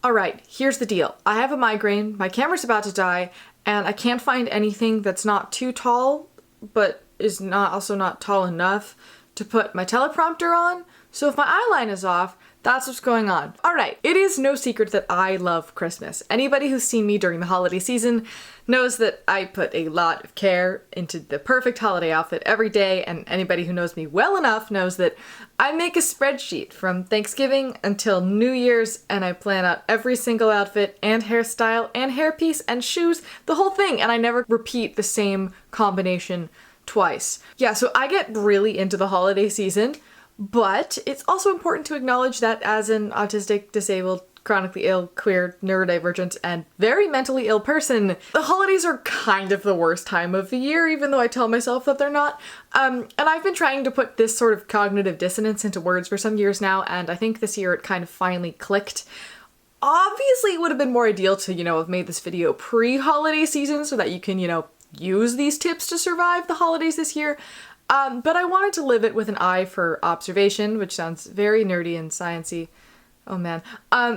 Alright, here's the deal. I have a migraine, my camera's about to die, and I can't find anything that's not too tall, but is also not tall enough to put my teleprompter on. So if my eyeline is off, that's what's going on. Alright, it is no secret that I love Christmas. Anybody who's seen me during the holiday season knows that I put a lot of care into the perfect holiday outfit every day, and anybody who knows me well enough knows that I make a spreadsheet from Thanksgiving until New Year's, and I plan out every single outfit and hairstyle and hairpiece and shoes, the whole thing, and I never repeat the same combination twice. Yeah, so I get really into the holiday season, but it's also important to acknowledge that as an autistic, disabled, chronically ill, queer, neurodivergent, and very mentally ill person, the holidays are kind of the worst time of the year, even though I tell myself that they're not. And I've been trying to put this sort of cognitive dissonance into words for some years now, and I think this year it kind of finally clicked. Obviously, it would have been more ideal to, have made this video pre-holiday season so that you can, use these tips to survive the holidays this year. But I wanted to live it with an eye for observation, which sounds very nerdy and sciencey. Oh man.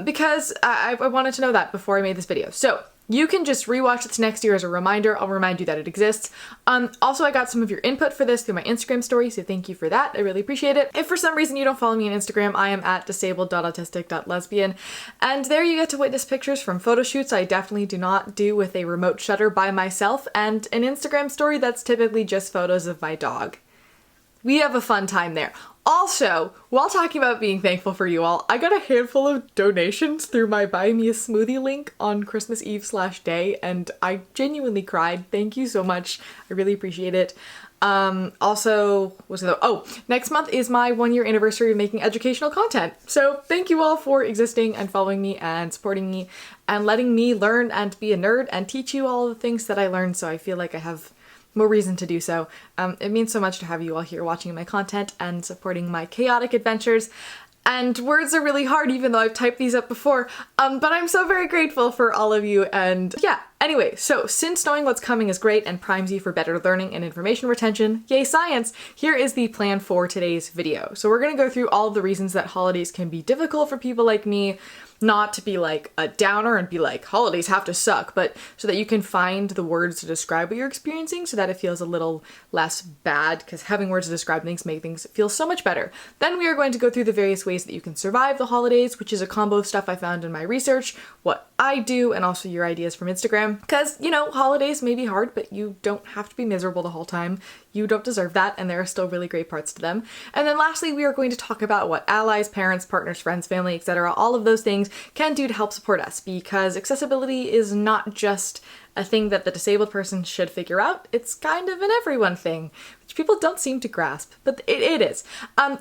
Because I wanted to know that before I made this video. So you can just rewatch this next year as a reminder. I'll remind you that it exists. Also, I got some of your input for this through my Instagram story, so thank you for that. I really appreciate it. If for some reason you don't follow me on Instagram, I am at disabled.autistic.lesbian, and there you get to witness pictures from photo shoots I definitely do not do with a remote shutter by myself, and an Instagram story that's typically just photos of my dog. We have a fun time there. Also, while talking about being thankful for you all, I got a handful of donations through my Buy Me a Smoothie link on Christmas Eve/day, and I genuinely cried. Thank you so much. I really appreciate it. Also, next month is my 1-year anniversary of making educational content. So thank you all for existing and following me and supporting me and letting me learn and be a nerd and teach you all the things that I learned, so I feel like I have more reason to do so. It means so much to have you all here watching my content and supporting my chaotic adventures. And words are really hard, even though I've typed these up before, but I'm so very grateful for all of you. And yeah, anyway, so since knowing what's coming is great and primes you for better learning and information retention, yay science, here is the plan for today's video. So we're gonna go through all of the reasons that holidays can be difficult for people like me, not to be like a downer and be like, holidays have to suck, but so that you can find the words to describe what you're experiencing so that it feels a little less bad, because having words to describe things make things feel so much better. Then we are going to go through the various ways that you can survive the holidays, which is a combo of stuff I found in my research, what I do, and also your ideas from Instagram. Because, holidays may be hard, but you don't have to be miserable the whole time. You don't deserve that, and there are still really great parts to them. And then lastly, we are going to talk about what allies, parents, partners, friends, family, etc., all of those things can do to help support us, because accessibility is not just a thing that the disabled person should figure out, it's kind of an everyone thing, which people don't seem to grasp, but it is.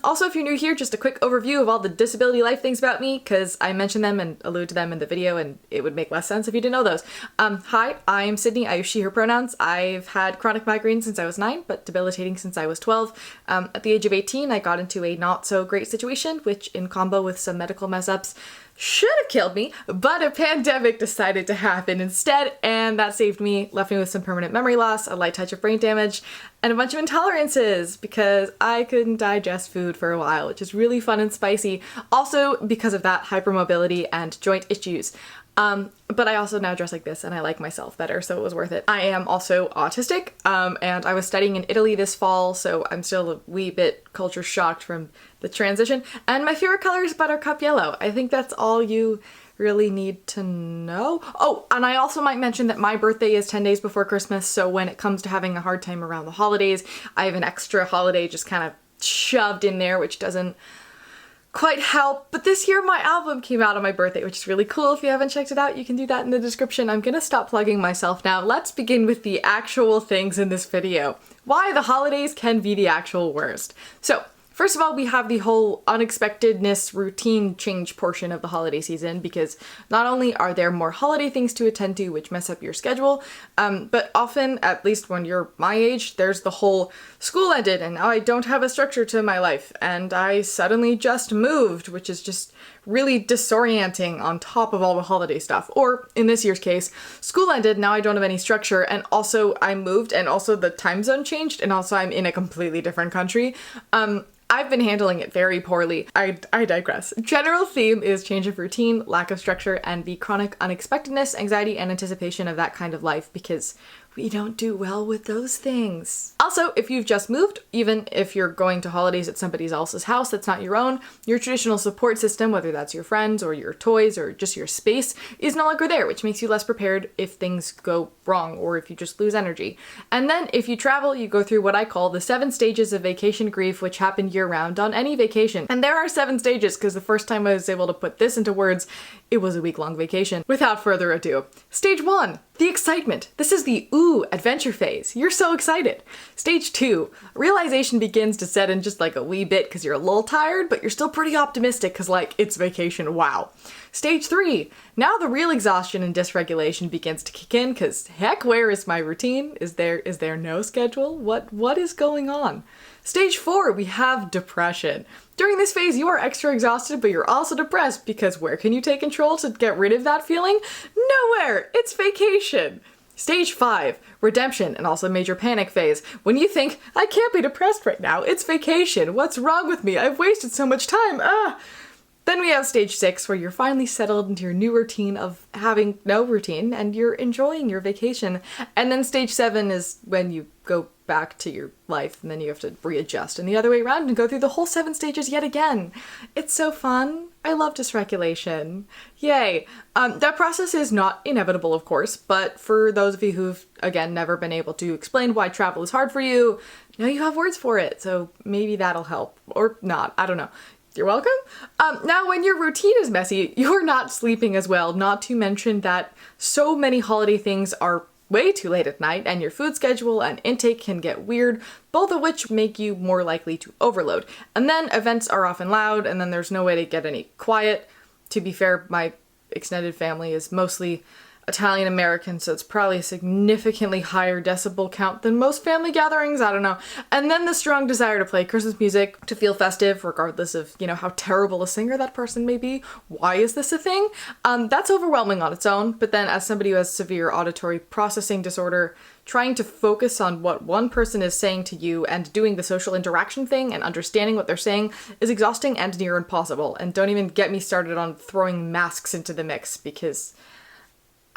Also, if you're new here, just a quick overview of all the disability life things about me, because I mentioned them and allude to them in the video, and it would make less sense if you didn't know those. Hi, I'm Sydney, I use she, her pronouns. I've had chronic migraine since I was 9, but debilitating since I was 12. At the age of 18, I got into a not so great situation, which in combo with some medical mess ups should have killed me, but a pandemic decided to happen instead, and that saved me, left me with some permanent memory loss, a light touch of brain damage, and a bunch of intolerances because I couldn't digest food for a while, which is really fun and spicy. Also, because of that, hypermobility and joint issues. But I also now dress like this and I like myself better, so it was worth it. I am also autistic, and I was studying in Italy this fall, so I'm still a wee bit culture shocked from the transition. And my favorite color is buttercup yellow. I think that's all you really need to know. Oh, and I also might mention that my birthday is 10 days before Christmas, so when it comes to having a hard time around the holidays, I have an extra holiday just kind of shoved in there, which doesn't quite help. But this year my album came out on my birthday, which is really cool. If you haven't checked it out, you can do that in the description. I'm gonna stop plugging myself now. Let's begin with the actual things in this video. Why the holidays can be the actual worst. So, first of all, we have the whole unexpectedness routine change portion of the holiday season, because not only are there more holiday things to attend to which mess up your schedule, but often, at least when you're my age, there's the whole school ended and now I don't have a structure to my life and I suddenly just moved, which is just really disorienting on top of all the holiday stuff. Or in this year's case, school ended, now I don't have any structure, and also I moved, and also the time zone changed, and also I'm in a completely different country. I've been handling it very poorly. I digress. General theme is change of routine, lack of structure, and the chronic unexpectedness, anxiety, and anticipation of that kind of life, because we don't do well with those things. Also, if you've just moved, even if you're going to holidays at somebody else's house that's not your own, your traditional support system, whether that's your friends or your toys or just your space, is no longer there, which makes you less prepared if things go wrong or if you just lose energy. And then if you travel, you go through what I call the 7 stages of vacation grief, which happen year-round on any vacation. And there are 7 stages, because the first time I was able to put this into words, it was a week-long vacation. Without further ado, stage 1, the excitement. This is the ooh adventure phase. You're so excited. Stage 2, realization begins to set in just like a wee bit because you're a little tired, but you're still pretty optimistic because like it's vacation, wow. Stage 3, now the real exhaustion and dysregulation begins to kick in because heck, where is my routine? Is there no schedule? What is going on? Stage 4, we have depression. During this phase, you are extra exhausted, but you're also depressed because where can you take control to get rid of that feeling? Nowhere! It's vacation! Stage 5, redemption, and also major panic phase. When you think, I can't be depressed right now, it's vacation, what's wrong with me? I've wasted so much time, Then we have stage 6, where you're finally settled into your new routine of having no routine, and you're enjoying your vacation. And then stage 7 is when you go back to your life, and then you have to readjust, and the other way around, and go through the whole 7 stages yet again. It's so fun. I love dysregulation. Yay. That process is not inevitable, of course, but for those of you who've, again, never been able to explain why travel is hard for you, now you have words for it, so maybe that'll help. Or not, I don't know. You're welcome. Now, when your routine is messy, you're not sleeping as well, not to mention that so many holiday things are way too late at night, and your food schedule and intake can get weird, both of which make you more likely to overload. And then events are often loud, and then there's no way to get any quiet. To be fair, my extended family is mostly Italian American, so it's probably a significantly higher decibel count than most family gatherings, I don't know. And then the strong desire to play Christmas music, to feel festive, regardless of, how terrible a singer that person may be. Why is this a thing? That's overwhelming on its own, but then as somebody who has severe auditory processing disorder, trying to focus on what one person is saying to you and doing the social interaction thing and understanding what they're saying is exhausting and near impossible. And don't even get me started on throwing masks into the mix, because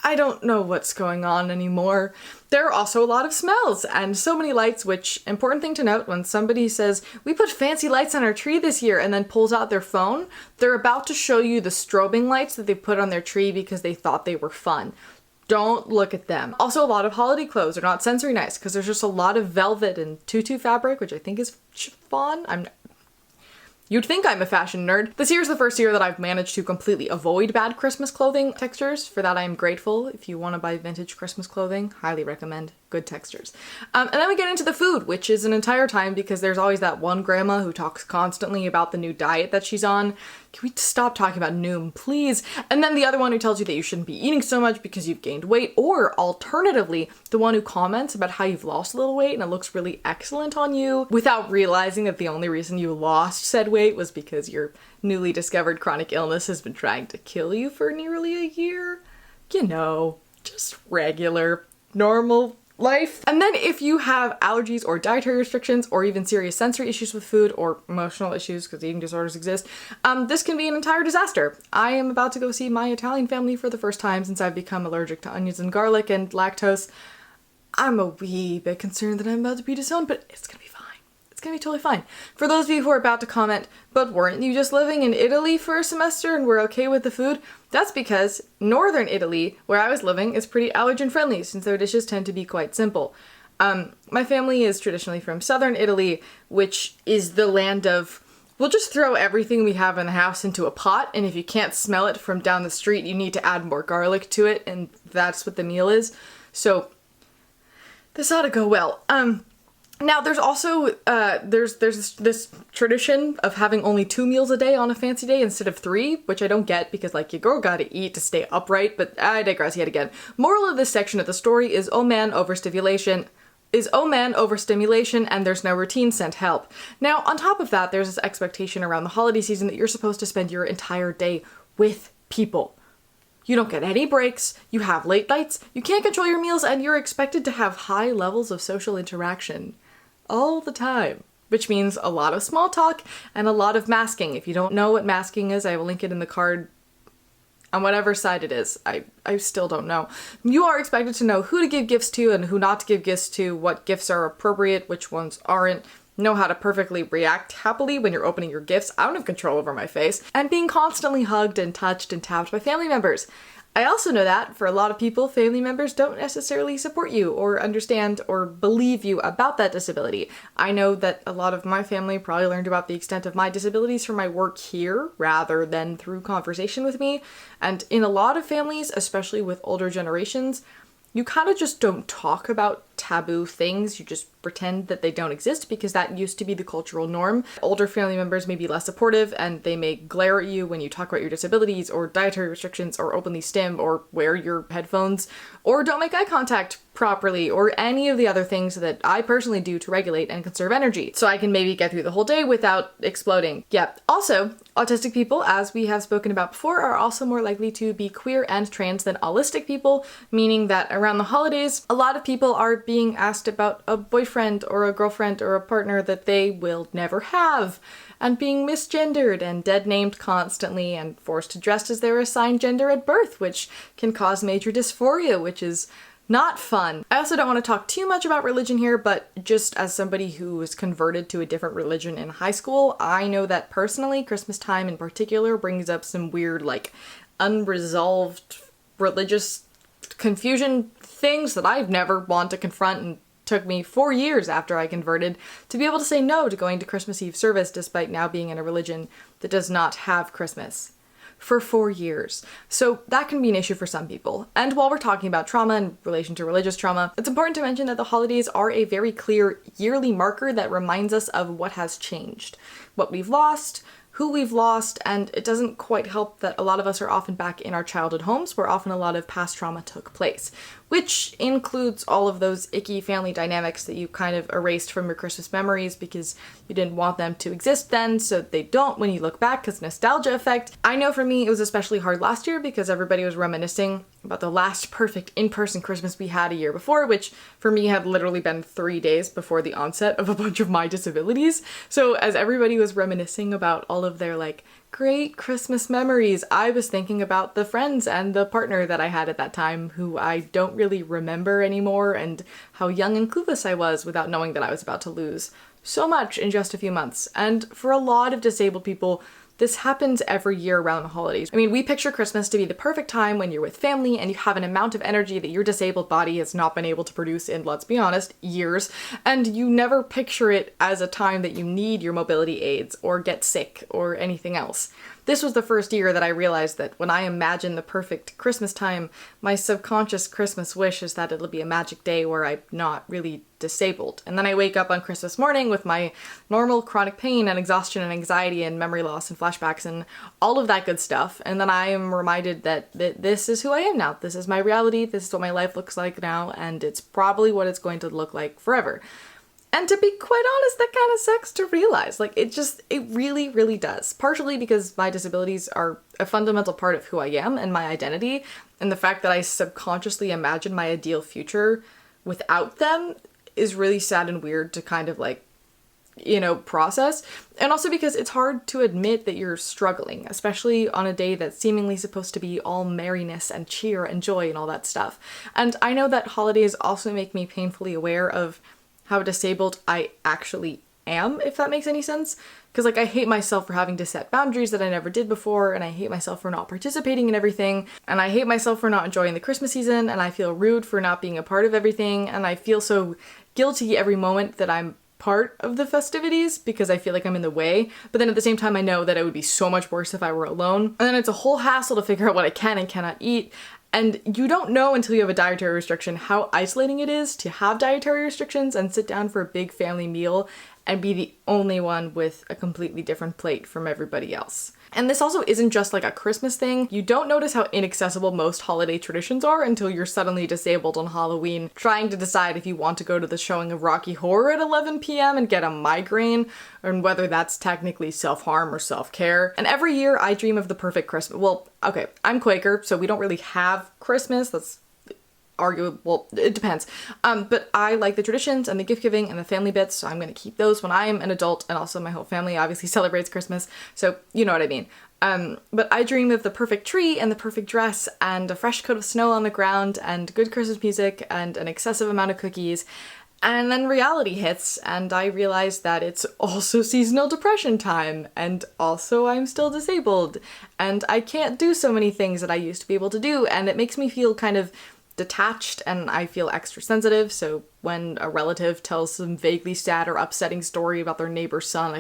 I don't know what's going on anymore. There are also a lot of smells and so many lights, which, important thing to note, when somebody says, we put fancy lights on our tree this year, and then pulls out their phone, they're about to show you the strobing lights that they put on their tree because they thought they were fun. Don't look at them. Also, a lot of holiday clothes are not sensory nice because there's just a lot of velvet and tutu fabric, which I think is chiffon. You'd think I'm a fashion nerd. This year's the first year that I've managed to completely avoid bad Christmas clothing textures. For that, I am grateful. If you want to buy vintage Christmas clothing, highly recommend good textures. And then we get into the food, which is an entire time because there's always that one grandma who talks constantly about the new diet that she's on. Can we stop talking about Noom, please? And then the other one who tells you that you shouldn't be eating so much because you've gained weight, or alternatively, the one who comments about how you've lost a little weight and it looks really excellent on you without realizing that the only reason you lost said weight was because your newly discovered chronic illness has been trying to kill you for nearly a year. Just regular, normal life. And then if you have allergies or dietary restrictions or even serious sensory issues with food or emotional issues, because eating disorders exist, this can be an entire disaster. I am about to go see my Italian family for the first time since I've become allergic to onions and garlic and lactose. I'm a wee bit concerned that I'm about to be disowned, but it's gonna be fine. It's gonna be totally fine. For those of you who are about to comment, but weren't you just living in Italy for a semester and were okay with the food? That's because northern Italy, where I was living, is pretty allergen friendly since their dishes tend to be quite simple. My family is traditionally from southern Italy, which is the land of, we'll just throw everything we have in the house into a pot, and if you can't smell it from down the street, you need to add more garlic to it, and that's what the meal is. So this ought to go well. Now, there's also, there's this tradition of having only 2 meals a day on a fancy day instead of 3, which I don't get because, your girl gotta eat to stay upright, but I digress yet again. Moral of this section of the story is, oh man, overstimulation. is, oh man, overstimulation and there's no routine, send help. Now, on top of that, there's this expectation around the holiday season that you're supposed to spend your entire day with people. You don't get any breaks, you have late nights, you can't control your meals, and you're expected to have high levels of social interaction all the time. Which means a lot of small talk and a lot of masking. If you don't know what masking is, I will link it in the card on whatever side it is. I still don't know. You are expected to know who to give gifts to and who not to give gifts to, what gifts are appropriate, which ones aren't, know how to perfectly react happily when you're opening your gifts. I don't have control over my face. And being constantly hugged and touched and tapped by family members. I also know that, for a lot of people, family members don't necessarily support you or understand or believe you about that disability. I know that a lot of my family probably learned about the extent of my disabilities from my work here rather than through conversation with me. And in a lot of families, especially with older generations, you kind of just don't talk about taboo things. You just pretend that they don't exist because that used to be the cultural norm. Older family members may be less supportive and they may glare at you when you talk about your disabilities or dietary restrictions or openly stim or wear your headphones or don't make eye contact properly or any of the other things that I personally do to regulate and conserve energy so I can maybe get through the whole day without exploding. Yeah. Also, autistic people, as we have spoken about before, are also more likely to be queer and trans than allistic people, meaning that around the holidays, a lot of people are being asked about a boyfriend or a girlfriend or a partner that they will never have, and being misgendered and dead named constantly and forced to dress as their assigned gender at birth, which can cause major dysphoria, which is not fun. I also don't want to talk too much about religion here, but just as somebody who was converted to a different religion in high school, I know that personally, Christmas time in particular brings up some weird, like, unresolved religious confusion things that I've never wanted to confront, and took me 4 years after I converted to be able to say no to going to Christmas Eve service despite now being in a religion that does not have Christmas. For 4 years. So that can be an issue for some people. And while we're talking about trauma in relation to religious trauma, it's important to mention that the holidays are a very clear yearly marker that reminds us of what has changed, what we've lost, who we've lost, and it doesn't quite help that a lot of us are often back in our childhood homes where often a lot of past trauma took place, which includes all of those icky family dynamics that you kind of erased from your Christmas memories because you didn't want them to exist then, so they don't when you look back because nostalgia effect. I know for me it was especially hard last year because everybody was reminiscing about the last perfect in-person Christmas we had a year before, which for me had literally been 3 days before the onset of a bunch of my disabilities. So as everybody was reminiscing about all of their like great Christmas memories, I was thinking about the friends and the partner that I had at that time who I don't really remember anymore, and how young and clueless I was without knowing that I was about to lose so much in just a few months. And for a lot of disabled people, this happens every year around the holidays. I mean, we picture Christmas to be the perfect time when you're with family and you have an amount of energy that your disabled body has not been able to produce in, let's be honest, years, and you never picture it as a time that you need your mobility aids or get sick or anything else. This was the first year that I realized that when I imagine the perfect Christmas time, my subconscious Christmas wish is that it'll be a magic day where I'm not really disabled. And then I wake up on Christmas morning with my normal chronic pain and exhaustion and anxiety and memory loss and flashbacks and all of that good stuff. And then I am reminded that this is who I am now. This is my reality. This is what my life looks like now. And it's probably what it's going to look like forever. And to be quite honest, that kind of sucks to realize. Like, it really, really does. Partially because my disabilities are a fundamental part of who I am and my identity, and the fact that I subconsciously imagine my ideal future without them is really sad and weird to kind of like, process. And also because it's hard to admit that you're struggling, especially on a day that's seemingly supposed to be all merriness and cheer and joy and all that stuff. And I know that holidays also make me painfully aware of how disabled I actually am, if that makes any sense. Because, like, I hate myself for having to set boundaries that I never did before, and I hate myself for not participating in everything, and I hate myself for not enjoying the Christmas season, and I feel rude for not being a part of everything, and I feel so guilty every moment that I'm part of the festivities because I feel like I'm in the way. But then at the same time, I know that it would be so much worse if I were alone. And then it's a whole hassle to figure out what I can and cannot eat. And you don't know until you have a dietary restriction how isolating it is to have dietary restrictions and sit down for a big family meal and be the only one with a completely different plate from everybody else. And this also isn't just like a Christmas thing. You don't notice how inaccessible most holiday traditions are until you're suddenly disabled on Halloween, trying to decide if you want to go to the showing of Rocky Horror at 11 p.m. and get a migraine, and whether that's technically self-harm or self-care. And every year I dream of the perfect Christmas. Well, okay, I'm Quaker, so we don't really have Christmas. That's arguable. It depends. But I like the traditions and the gift giving and the family bits, so I'm going to keep those when I am an adult, and also my whole family obviously celebrates Christmas, so you know what I mean. But I dream of the perfect tree and the perfect dress and a fresh coat of snow on the ground and good Christmas music and an excessive amount of cookies. And then reality hits, and I realize that it's also seasonal depression time, and also I'm still disabled, and I can't do so many things that I used to be able to do, and it makes me feel kind of detached, and I feel extra sensitive. So when a relative tells some vaguely sad or upsetting story about their neighbor's son,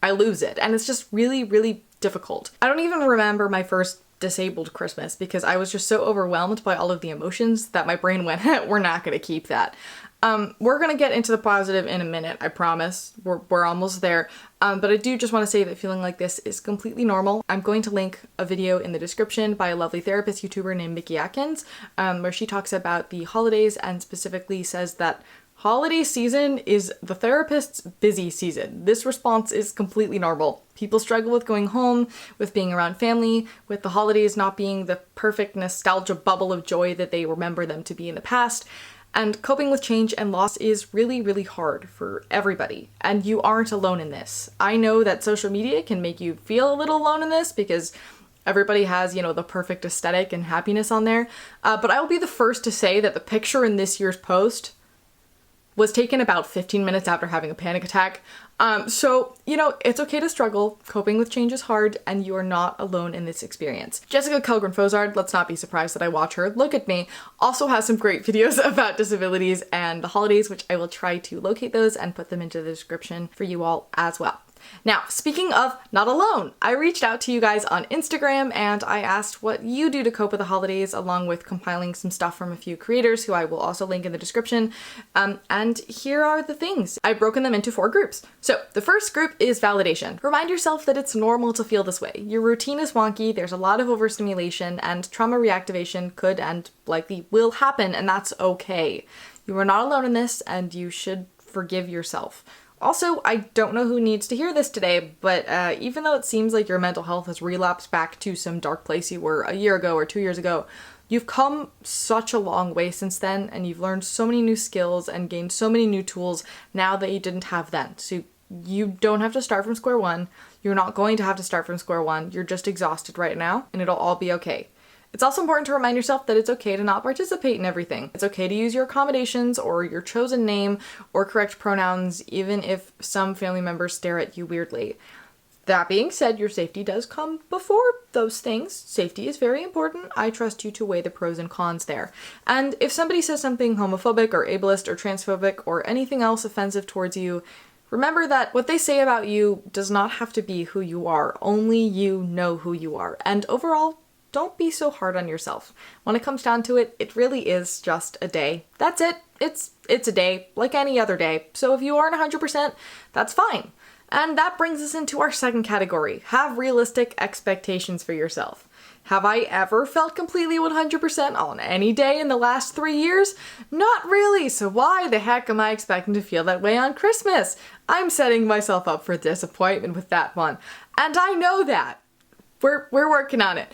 I lose it. And it's just really, really difficult. I don't even remember my first disabled Christmas because I was just so overwhelmed by all of the emotions that my brain went, we're not going to keep that. We're going to get into the positive in a minute, I promise. We're almost there. But I do just want to say that feeling like this is completely normal. I'm going to link a video in the description by a lovely therapist YouTuber named Mickey Atkins, where she talks about the holidays and specifically says that holiday season is the therapist's busy season. This response is completely normal. People struggle with going home, with being around family, with the holidays not being the perfect nostalgia bubble of joy that they remember them to be in the past. And coping with change and loss is really, really hard for everybody. And you aren't alone in this. I know that social media can make you feel a little alone in this because everybody has, the perfect aesthetic and happiness on there. But I will be the first to say that the picture in this year's post was taken about 15 minutes after having a panic attack. So, it's okay to struggle. Coping with change is hard, and you are not alone in this experience. Jessica Kellgren-Fozard, let's not be surprised that I watch her. Look at me. Also has some great videos about disabilities and the holidays, which I will try to locate those and put them into the description for you all as well. Now, speaking of not alone, I reached out to you guys on Instagram and I asked what you do to cope with the holidays, along with compiling some stuff from a few creators who I will also link in the description. And here are the things. I've broken them into 4 groups. So the first group is validation. Remind yourself that it's normal to feel this way. Your routine is wonky, there's a lot of overstimulation, and trauma reactivation could and likely will happen, and that's okay. You are not alone in this, and you should forgive yourself. Also, I don't know who needs to hear this today, but even though it seems like your mental health has relapsed back to some dark place you were a year ago or 2 years ago, you've come such a long way since then, and you've learned so many new skills and gained so many new tools now that you didn't have then. So you don't have to start from square one. You're not going to have to start from square one. You're just exhausted right now, and it'll all be okay. It's also important to remind yourself that it's okay to not participate in everything. It's okay to use your accommodations or your chosen name or correct pronouns, even if some family members stare at you weirdly. That being said, your safety does come before those things. Safety is very important. I trust you to weigh the pros and cons there. And if somebody says something homophobic or ableist or transphobic or anything else offensive towards you, remember that what they say about you does not have to be who you are. Only you know who you are. And overall, don't be so hard on yourself. When it comes down to it, it really is just a day. That's it. It's a day, like any other day. So if you aren't 100%, that's fine. And that brings us into our second category. Have realistic expectations for yourself. Have I ever felt completely 100% on any day in the last 3 years? Not really, so why the heck am I expecting to feel that way on Christmas? I'm setting myself up for disappointment with that one. And I know that. We're working on it.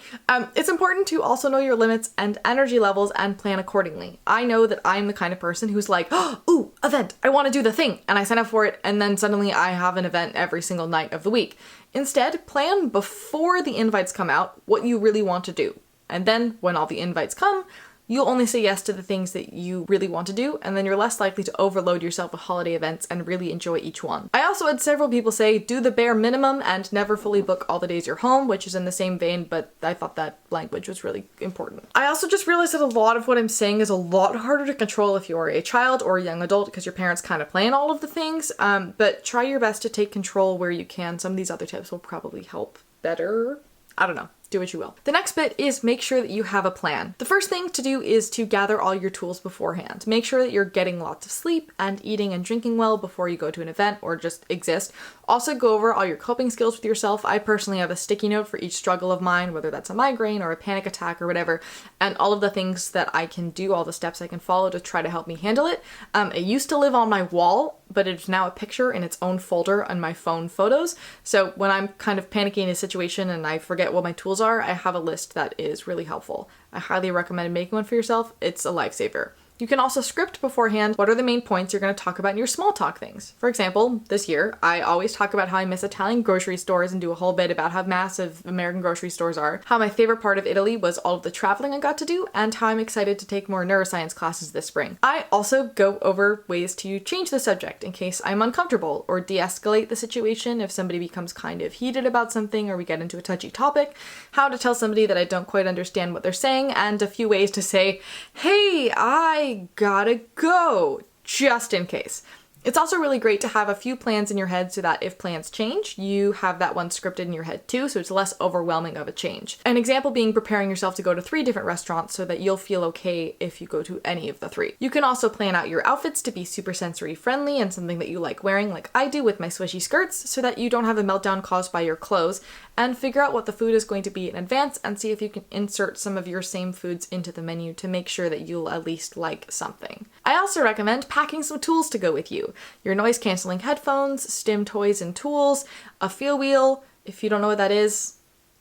It's important to also know your limits and energy levels and plan accordingly. I know that I'm the kind of person who's like, oh, ooh, event, I want to do the thing, and I sign up for it, and then suddenly I have an event every single night of the week. Instead, plan before the invites come out what you really want to do. And then when all the invites come, you'll only say yes to the things that you really want to do, and then you're less likely to overload yourself with holiday events and really enjoy each one. I also had several people say, do the bare minimum and never fully book all the days you're home, which is in the same vein, but I thought that language was really important. I also just realized that a lot of what I'm saying is a lot harder to control if you are a child or a young adult because your parents kind of plan all of the things, but try your best to take control where you can. Some of these other tips will probably help better. I don't know. do what you will. The next bit is make sure that you have a plan. The first thing to do is to gather all your tools beforehand. Make sure that you're getting lots of sleep and eating and drinking well before you go to an event or just exist. Also go over all your coping skills with yourself. I personally have a sticky note for each struggle of mine, whether that's a migraine or a panic attack or whatever, and all of the things that I can do, all the steps I can follow to try to help me handle it. It used to live on my wall, but it's now a picture in its own folder on my phone photos. So when I'm kind of panicking in a situation and I forget what my tools are, I have a list that is really helpful. I highly recommend making one for yourself. It's a lifesaver. You can also script beforehand what are the main points you're going to talk about in your small talk things. For example, this year, I always talk about how I miss Italian grocery stores and do a whole bit about how massive American grocery stores are, how my favorite part of Italy was all of the traveling I got to do, and how I'm excited to take more neuroscience classes this spring. I also go over ways to change the subject in case I'm uncomfortable, or de-escalate the situation if somebody becomes kind of heated about something or we get into a touchy topic, how to tell somebody that I don't quite understand what they're saying, and a few ways to say, hey, I gotta go, just in case. It's also really great to have a few plans in your head so that if plans change, you have that one scripted in your head too, so it's less overwhelming of a change. An example being preparing yourself to go to 3 different restaurants so that you'll feel okay if you go to any of the 3. You can also plan out your outfits to be super sensory friendly and something that you like wearing, like I do with my swishy skirts, so that you don't have a meltdown caused by your clothes, and figure out what the food is going to be in advance and see if you can insert some of your same foods into the menu to make sure that you'll at least like something. I also recommend packing some tools to go with you. Your noise cancelling headphones, stim toys and tools, a feel wheel, if you don't know what that is,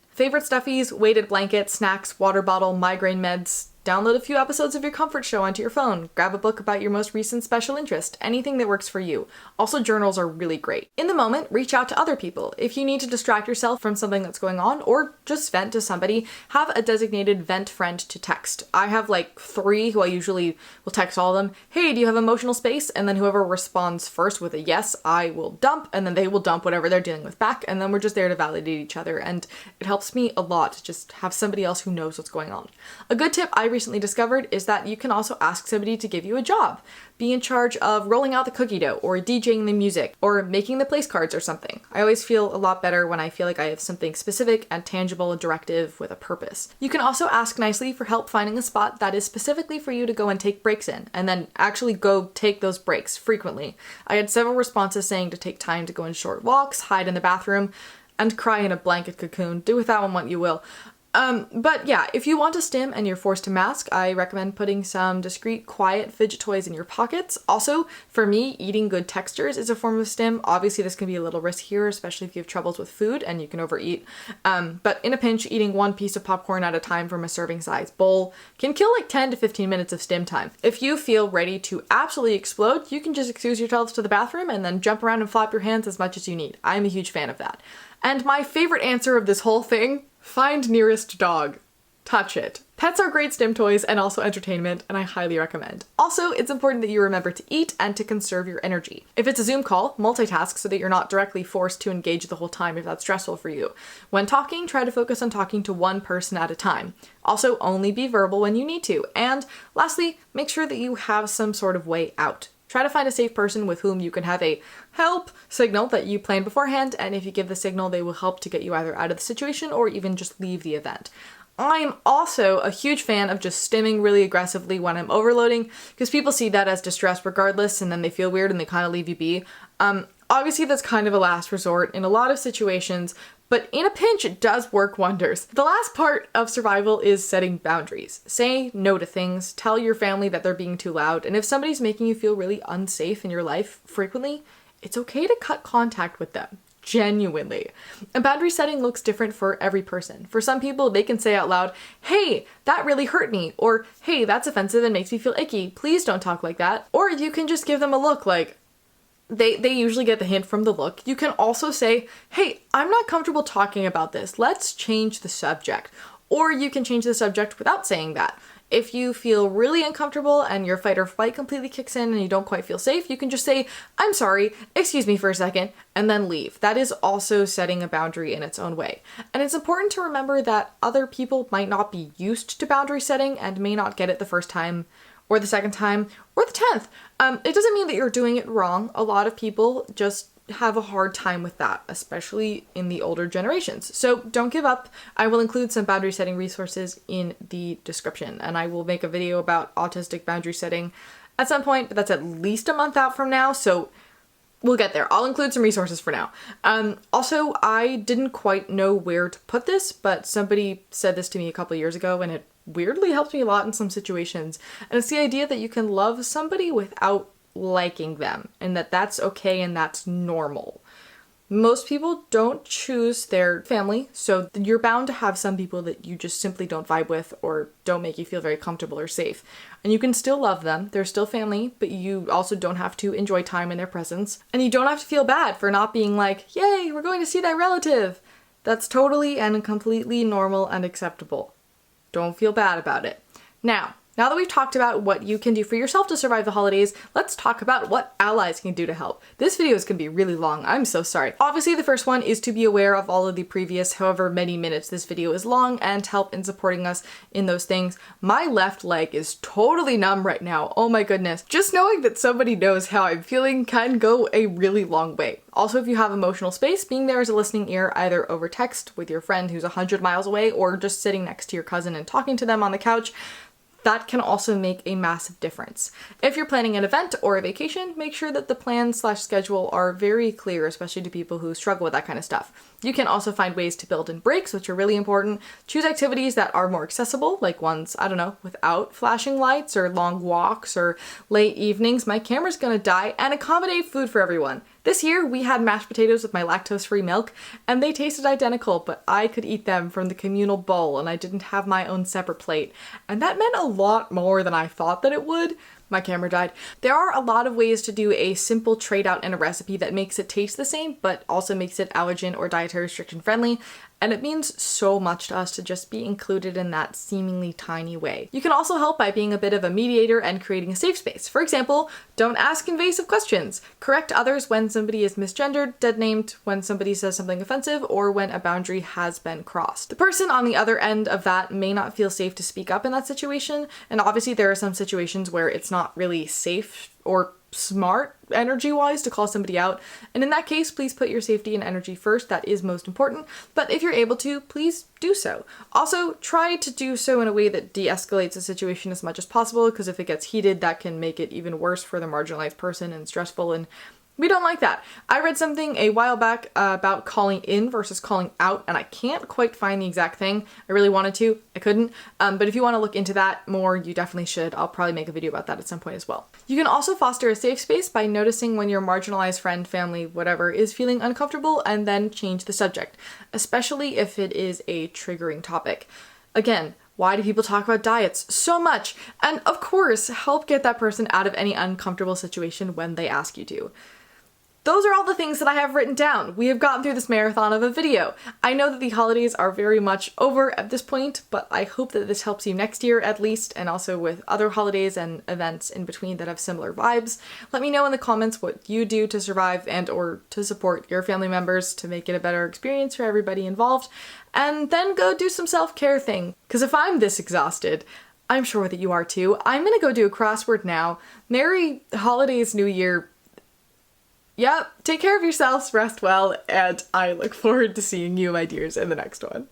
favorite stuffies, weighted blanket, snacks, water bottle, migraine meds. Download a few episodes of your comfort show onto your phone. Grab a book about your most recent special interest. Anything that works for you. Also, journals are really great. In the moment, reach out to other people. If you need to distract yourself from something that's going on or just vent to somebody, have a designated vent friend to text. I have like 3 who I usually will text all of them. Hey, do you have emotional space? And then whoever responds first with a yes, I will dump, and then they will dump whatever they're dealing with back, and then we're just there to validate each other. And it helps me a lot to just have somebody else who knows what's going on. A good tip I recently discovered is that you can also ask somebody to give you a job. Be in charge of rolling out the cookie dough or DJing the music or making the place cards or something. I always feel a lot better when I feel like I have something specific and tangible and directive with a purpose. You can also ask nicely for help finding a spot that is specifically for you to go and take breaks in, and then actually go take those breaks frequently. I had several responses saying to take time to go on short walks, hide in the bathroom, and cry in a blanket cocoon. Do with that one what you will. But yeah, if you want to stim and you're forced to mask, I recommend putting some discreet, quiet fidget toys in your pockets. Also, for me, eating good textures is a form of stim. Obviously, this can be a little riskier, especially if you have troubles with food and you can overeat. But in a pinch, eating 1 piece of popcorn at a time from a serving size bowl can kill like 10 to 15 minutes of stim time. If you feel ready to absolutely explode, you can just excuse yourselves to the bathroom and then jump around and flop your hands as much as you need. I'm a huge fan of that. And my favorite answer of this whole thing: find nearest dog. Touch it. Pets are great stim toys and also entertainment, and I highly recommend. Also, it's important that you remember to eat and to conserve your energy. If it's a Zoom call, multitask so that you're not directly forced to engage the whole time if that's stressful for you. When talking, try to focus on talking to one person at a time. Also, only be verbal when you need to. And lastly, make sure that you have some sort of way out. Try to find a safe person with whom you can have a help signal that you plan beforehand, and if you give the signal, they will help to get you either out of the situation or even just leave the event. I'm also a huge fan of just stimming really aggressively when I'm overloading, because people see that as distress regardless, and then they feel weird and they kind of leave you be. Obviously, that's kind of a last resort in a lot of situations, but in a pinch, it does work wonders. The last part of survival is setting boundaries. Say no to things, tell your family that they're being too loud, and if somebody's making you feel really unsafe in your life frequently, it's okay to cut contact with them. Genuinely. And boundary setting looks different for every person. For some people, they can say out loud, hey, that really hurt me, or hey, that's offensive and makes me feel icky. Please don't talk like that. Or you can just give them a look like, they usually get the hint from the look. You can also say, hey, I'm not comfortable talking about this. Let's change the subject. Or you can change the subject without saying that. If you feel really uncomfortable and your fight or flight completely kicks in and you don't quite feel safe, you can just say, I'm sorry, excuse me for a second, and then leave. That is also setting a boundary in its own way. And it's important to remember that other people might not be used to boundary setting and may not get it the first time or the second time or the 10th. It doesn't mean that you're doing it wrong. A lot of people just have a hard time with that, especially in the older generations. So don't give up. I will include some boundary setting resources in the description, and I will make a video about autistic boundary setting at some point, but that's at least a month out from now, so we'll get there. I'll include some resources for now. Also, I didn't quite know where to put this, but somebody said this to me a couple years ago, and it weirdly helped me a lot in some situations. And it's the idea that you can love somebody without liking them, and that that's okay and that's normal. Most people don't choose their family, so you're bound to have some people that you just simply don't vibe with or don't make you feel very comfortable or safe. And you can still love them, they're still family, but you also don't have to enjoy time in their presence. And you don't have to feel bad for not being like, yay, we're going to see that relative. That's totally and completely normal and acceptable. Don't feel bad about it. Now that we've talked about what you can do for yourself to survive the holidays, let's talk about what allies can do to help. This video is going to be really long, I'm so sorry. Obviously, the first one is to be aware of all of the previous however many minutes this video is long and help in supporting us in those things. My left leg is totally numb right now, oh my goodness. Just knowing that somebody knows how I'm feeling can go a really long way. Also, if you have emotional space, being there as a listening ear either over text with your friend who's 100 miles away or just sitting next to your cousin and talking to them on the couch, that can also make a massive difference. If you're planning an event or a vacation, make sure that the plan/schedule are very clear, especially to people who struggle with that kind of stuff. You can also find ways to build in breaks, which are really important. Choose activities that are more accessible, like ones, I don't know, without flashing lights or long walks or late evenings. My camera's gonna die, and accommodate food for everyone. This year, we had mashed potatoes with my lactose-free milk, and they tasted identical, but I could eat them from the communal bowl, and I didn't have my own separate plate. And that meant a lot more than I thought that it would. My camera died. There are a lot of ways to do a simple trade out in a recipe that makes it taste the same, but also makes it allergen or dietary restriction friendly. And it means so much to us to just be included in that seemingly tiny way. You can also help by being a bit of a mediator and creating a safe space. For example, don't ask invasive questions. Correct others when somebody is misgendered, dead named, when somebody says something offensive, or when a boundary has been crossed. The person on the other end of that may not feel safe to speak up in that situation, and obviously there are some situations where it's not really safe or smart energy-wise to call somebody out, and in that case, please put your safety and energy first. That is most important, but if you're able to, please do so. Also, try to do so in a way that de-escalates the situation as much as possible, because if it gets heated, that can make it even worse for the marginalized person and stressful, and we don't like that. I read something a while back about calling in versus calling out, and I can't quite find the exact thing. I really wanted to, I couldn't. But if you want to look into that more, you definitely should. I'll probably make a video about that at some point as well. You can also foster a safe space by noticing when your marginalized friend, family, whatever, is feeling uncomfortable, and then change the subject, especially if it is a triggering topic. Again, why do people talk about diets so much? And of course, help get that person out of any uncomfortable situation when they ask you to. Those are all the things that I have written down. We have gotten through this marathon of a video. I know that the holidays are very much over at this point, but I hope that this helps you next year at least, and also with other holidays and events in between that have similar vibes. Let me know in the comments what you do to survive and or to support your family members to make it a better experience for everybody involved. And then go do some self-care thing. Because if I'm this exhausted, I'm sure that you are too. I'm gonna go do a crossword now. Merry holidays, New Year. Yep, take care of yourselves, rest well, and I look forward to seeing you, my dears, in the next one.